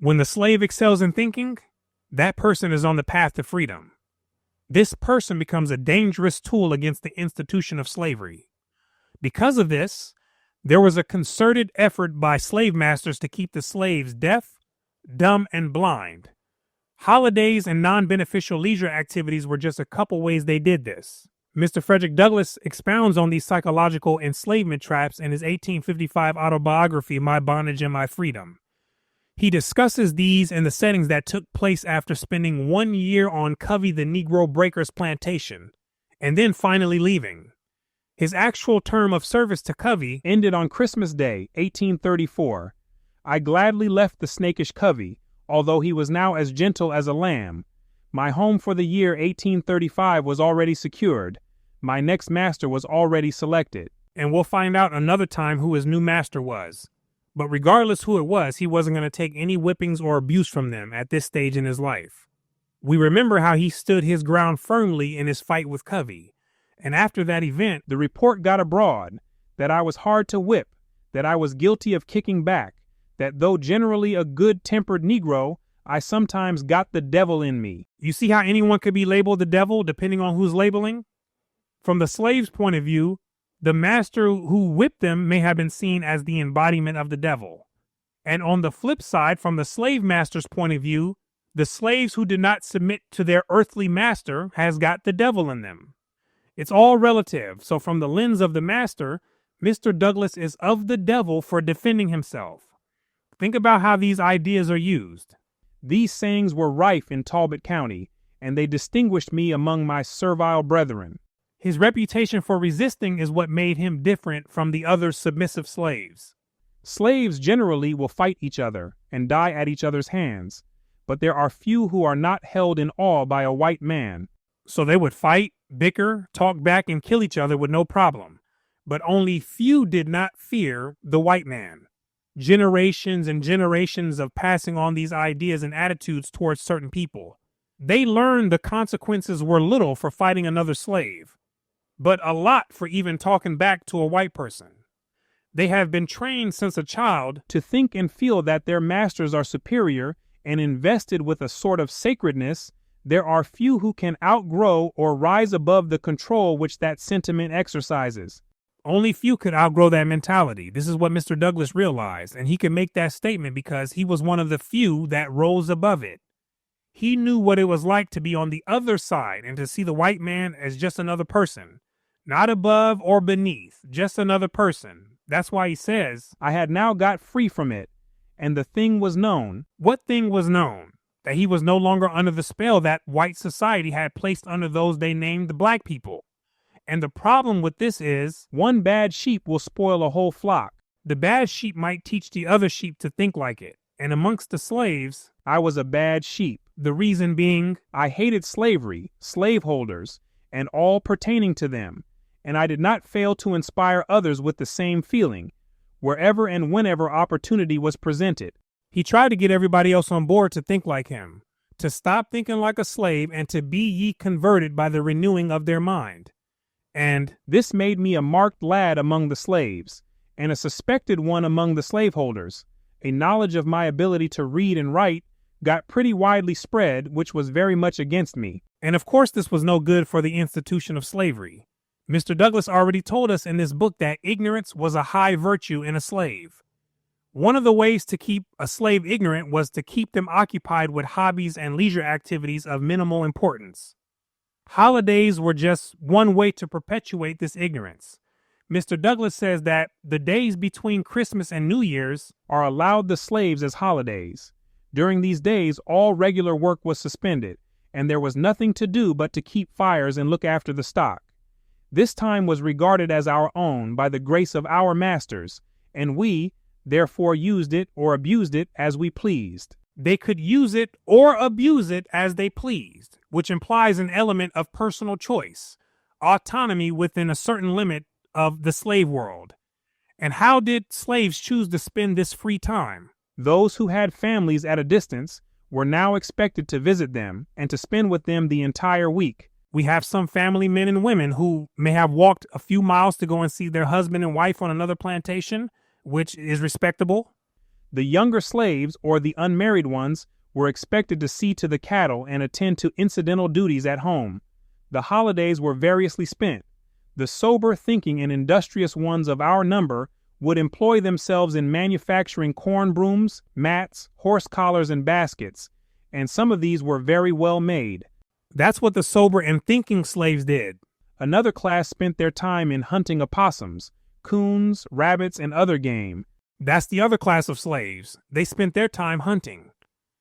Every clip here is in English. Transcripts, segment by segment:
When the slave excels in thinking, that person is on the path to freedom. This person becomes a dangerous tool against the institution of slavery. Because of this, there was a concerted effort by slave masters to keep the slaves deaf, dumb, and blind. Holidays and non-beneficial leisure activities were just a couple ways they did this. Mr. Frederick Douglass expounds on these psychological enslavement traps in his 1855 autobiography, My Bondage and My Freedom. He discusses these in the settings that took place after spending 1 year on Covey the Negro breaker's plantation, and then finally leaving. His actual term of service to Covey ended on Christmas Day, 1834. I gladly left the snakish Covey, although he was now as gentle as a lamb. My home for the year 1835 was already secured. My next master was already selected. And we'll find out another time who his new master was. But regardless who it was, he wasn't going to take any whippings or abuse from them at this stage in his life. We remember how he stood his ground firmly in his fight with Covey. And after that event, the report got abroad that I was hard to whip, that I was guilty of kicking back, that though generally a good-tempered Negro, I sometimes got the devil in me. You see how anyone could be labeled the devil depending on who's labeling? From the slave's point of view, the master who whipped them may have been seen as the embodiment of the devil. And on the flip side, from the slave master's point of view, the slaves who did not submit to their earthly master has got the devil in them. It's all relative. So from the lens of the master, Mr. Douglass is of the devil for defending himself. Think about how these ideas are used. These sayings were rife in Talbot County, and they distinguished me among my servile brethren. His reputation for resisting is what made him different from the other submissive slaves. Slaves generally will fight each other and die at each other's hands, but there are few who are not held in awe by a white man. So they would fight, bicker, talk back, and kill each other with no problem. But only few did not fear the white man. Generations and generations of passing on these ideas and attitudes towards certain people. They learned the consequences were little for fighting another slave, but a lot for even talking back to a white person. They have been trained since a child to think and feel that their masters are superior and invested with a sort of sacredness. There are few who can outgrow or rise above the control which that sentiment exercises. Only few could outgrow that mentality. This is what Mr. Douglass realized, and he could make that statement because he was one of the few that rose above it. He knew what it was like to be on the other side and to see the white man as just another person, not above or beneath, just another person. That's why he says, I had now got free from it, and the thing was known. What thing was known? That he was no longer under the spell that white society had placed under those they named the black people. And the problem with this is, one bad sheep will spoil a whole flock. The bad sheep might teach the other sheep to think like it. And amongst the slaves, I was a bad sheep. The reason being, I hated slavery, slaveholders, and all pertaining to them. And I did not fail to inspire others with the same feeling, wherever and whenever opportunity was presented. He tried to get everybody else on board to think like him, to stop thinking like a slave, and to be ye converted by the renewing of their mind. And this made me a marked lad among the slaves, and a suspected one among the slaveholders. A knowledge of my ability to read and write got pretty widely spread, which was very much against me. And of course, this was no good for the institution of slavery. Mr. Douglass already told us in this book that ignorance was a high virtue in a slave. One of the ways to keep a slave ignorant was to keep them occupied with hobbies and leisure activities of minimal importance. Holidays were just one way to perpetuate this ignorance. Mr. Douglass says that the days between Christmas and New Year's are allowed the slaves as holidays. During these days, all regular work was suspended, and there was nothing to do but to keep fires and look after the stock. This time was regarded as our own by the grace of our masters, and we, therefore, used it or abused it as we pleased. They could use it or abuse it as they pleased, which implies an element of personal choice, autonomy within a certain limit of the slave world. And how did slaves choose to spend this free time? Those who had families at a distance were now expected to visit them and to spend with them the entire week. We have some family men and women who may have walked a few miles to go and see their husband and wife on another plantation, which is respectable. The younger slaves, or the unmarried ones, were expected to see to the cattle and attend to incidental duties at home. The holidays were variously spent. The sober, thinking, and industrious ones of our number would employ themselves in manufacturing corn brooms, mats, horse collars, and baskets, and some of these were very well made. That's what the sober and thinking slaves did. Another class spent their time in hunting opossums, coons, rabbits, and other game. That's the other class of slaves. They spent their time hunting.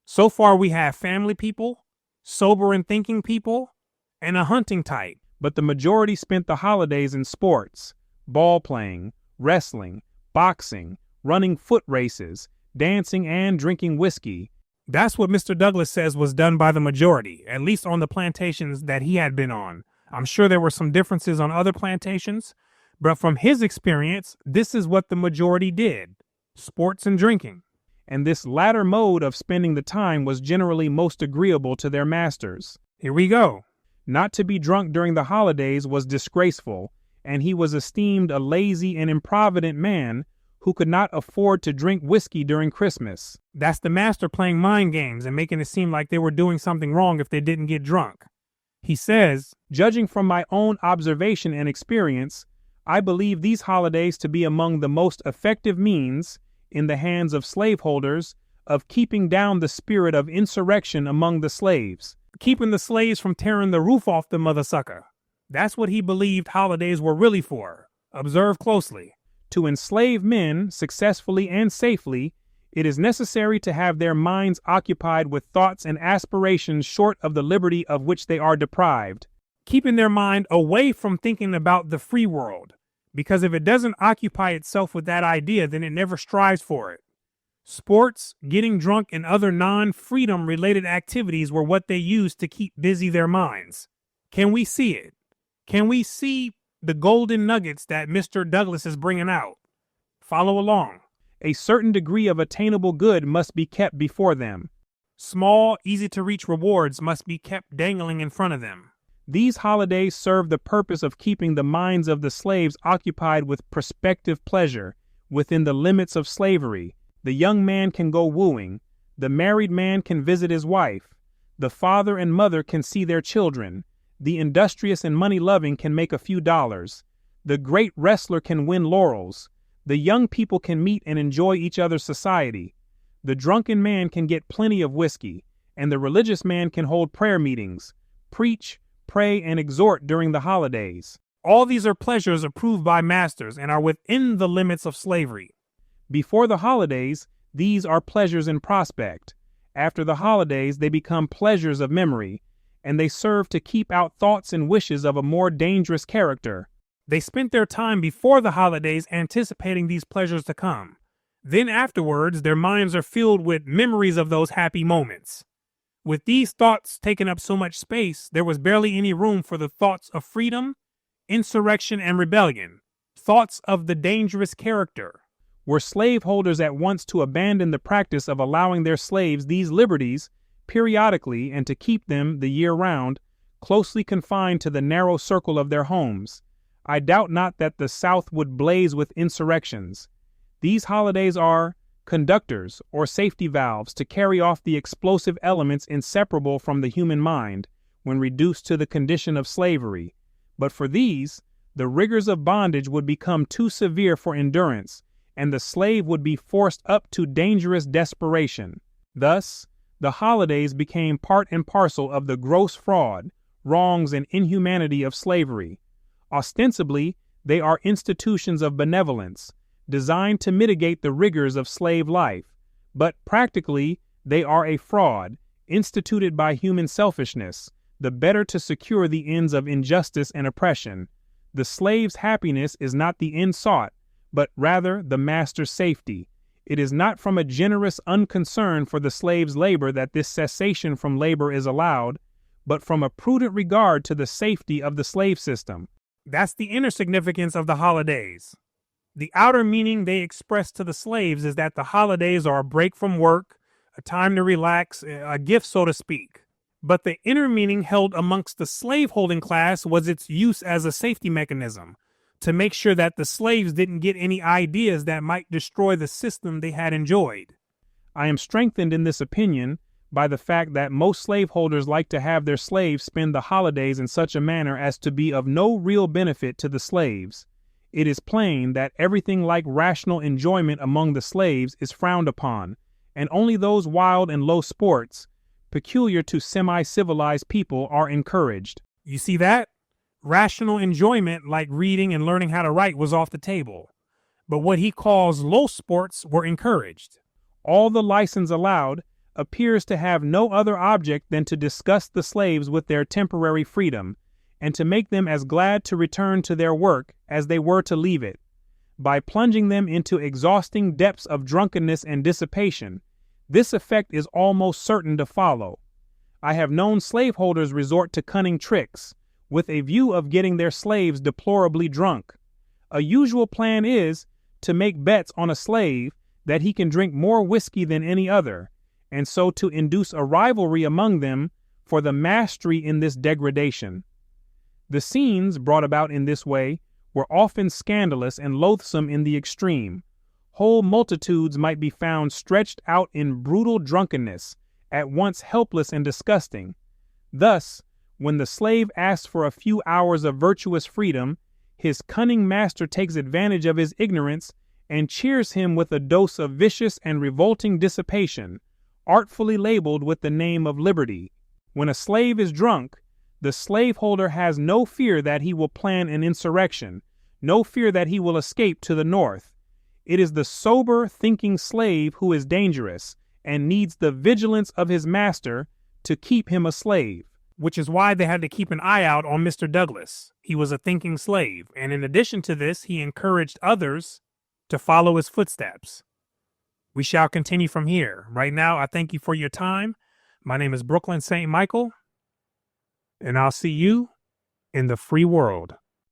So far we have family people, sober and thinking people, and a hunting type. But the majority spent the holidays in sports, ball playing, wrestling, boxing, running foot races, dancing, and drinking whiskey. That's what Mr. Douglass says was done by the majority, at least on the plantations that he had been on. I'm sure there were some differences on other plantations, but from his experience, this is what the majority did: sports and drinking. And this latter mode of spending the time was generally most agreeable to their masters. Here we go. Not to be drunk during the holidays was disgraceful, and he was esteemed a lazy and improvident man who could not afford to drink whiskey during Christmas. That's the master playing mind games and making it seem like they were doing something wrong if they didn't get drunk. He says, "Judging from my own observation and experience, I believe these holidays to be among the most effective means, in the hands of slaveholders, of keeping down the spirit of insurrection among the slaves." Keeping the slaves from tearing the roof off the mother sucker. That's what he believed holidays were really for. Observe closely. To enslave men successfully and safely, it is necessary to have their minds occupied with thoughts and aspirations short of the liberty of which they are deprived. Keeping their mind away from thinking about the free world, because if it doesn't occupy itself with that idea, then it never strives for it. Sports, getting drunk, and other non-freedom related activities were what they used to keep busy their minds. Can we see it? Can we see the golden nuggets that Mr. Douglass is bringing out? Follow along. A certain degree of attainable good must be kept before them. Small, easy-to-reach rewards must be kept dangling in front of them. These holidays serve the purpose of keeping the minds of the slaves occupied with prospective pleasure within the limits of slavery. The young man can go wooing. The married man can visit his wife. The father and mother can see their children. The industrious and money-loving can make a few dollars. The great wrestler can win laurels. The young people can meet and enjoy each other's society. The drunken man can get plenty of whiskey, and the religious man can hold prayer meetings, preach, pray, and exhort during the holidays. All these are pleasures approved by masters and are within the limits of slavery. Before the holidays, these are pleasures in prospect. After the holidays, they become pleasures of memory, and they serve to keep out thoughts and wishes of a more dangerous character. They spent their time before the holidays anticipating these pleasures to come. Then afterwards, their minds are filled with memories of those happy moments. With these thoughts taking up so much space, there was barely any room for the thoughts of freedom, insurrection, and rebellion, thoughts of the dangerous character. Were slaveholders at once to abandon the practice of allowing their slaves these liberties periodically and to keep them the year round, closely confined to the narrow circle of their homes, I doubt not that the South would blaze with insurrections. These holidays are conductors or safety valves to carry off the explosive elements inseparable from the human mind when reduced to the condition of slavery. But for these, the rigors of bondage would become too severe for endurance, and the slave would be forced up to dangerous desperation. Thus, the holidays became part and parcel of the gross fraud, wrongs, and inhumanity of slavery. Ostensibly, they are institutions of benevolence, designed to mitigate the rigors of slave life, but practically they are a fraud, instituted by human selfishness, the better to secure the ends of injustice and oppression. The slave's happiness is not the end sought, but rather the master's safety. It is not from a generous unconcern for the slave's labor that this cessation from labor is allowed, but from a prudent regard to the safety of the slave system. That's the inner significance of the holidays. The outer meaning they express to the slaves is that the holidays are a break from work, a time to relax, a gift, so to speak. But the inner meaning held amongst the slaveholding class was its use as a safety mechanism, to make sure that the slaves didn't get any ideas that might destroy the system they had enjoyed. I am strengthened in this opinion by the fact that most slaveholders like to have their slaves spend the holidays in such a manner as to be of no real benefit to the slaves. It is plain that everything like rational enjoyment among the slaves is frowned upon, and only those wild and low sports peculiar to semi-civilized people are encouraged. You see that? Rational enjoyment like reading and learning how to write was off the table, but what he calls low sports were encouraged. All the license allowed appears to have no other object than to disgust the slaves with their temporary freedom, and to make them as glad to return to their work as they were to leave it. By plunging them into exhausting depths of drunkenness and dissipation, this effect is almost certain to follow. I have known slaveholders resort to cunning tricks, with a view of getting their slaves deplorably drunk. A usual plan is to make bets on a slave that he can drink more whiskey than any other, and so to induce a rivalry among them for the mastery in this degradation. The scenes brought about in this way were often scandalous and loathsome in the extreme. Whole multitudes might be found stretched out in brutal drunkenness, at once helpless and disgusting. Thus, when the slave asks for a few hours of virtuous freedom, his cunning master takes advantage of his ignorance and cheers him with a dose of vicious and revolting dissipation, artfully labeled with the name of liberty. When a slave is drunk, the slaveholder has no fear that he will plan an insurrection, no fear that he will escape to the north. It is the sober, thinking slave who is dangerous and needs the vigilance of his master to keep him a slave. Which is why they had to keep an eye out on Mr. Douglass. He was a thinking slave, and in addition to this, he encouraged others to follow his footsteps. We shall continue from here. Right now, I thank you for your time. My name is Brooklyn St. Michael, and I'll see you in the free world.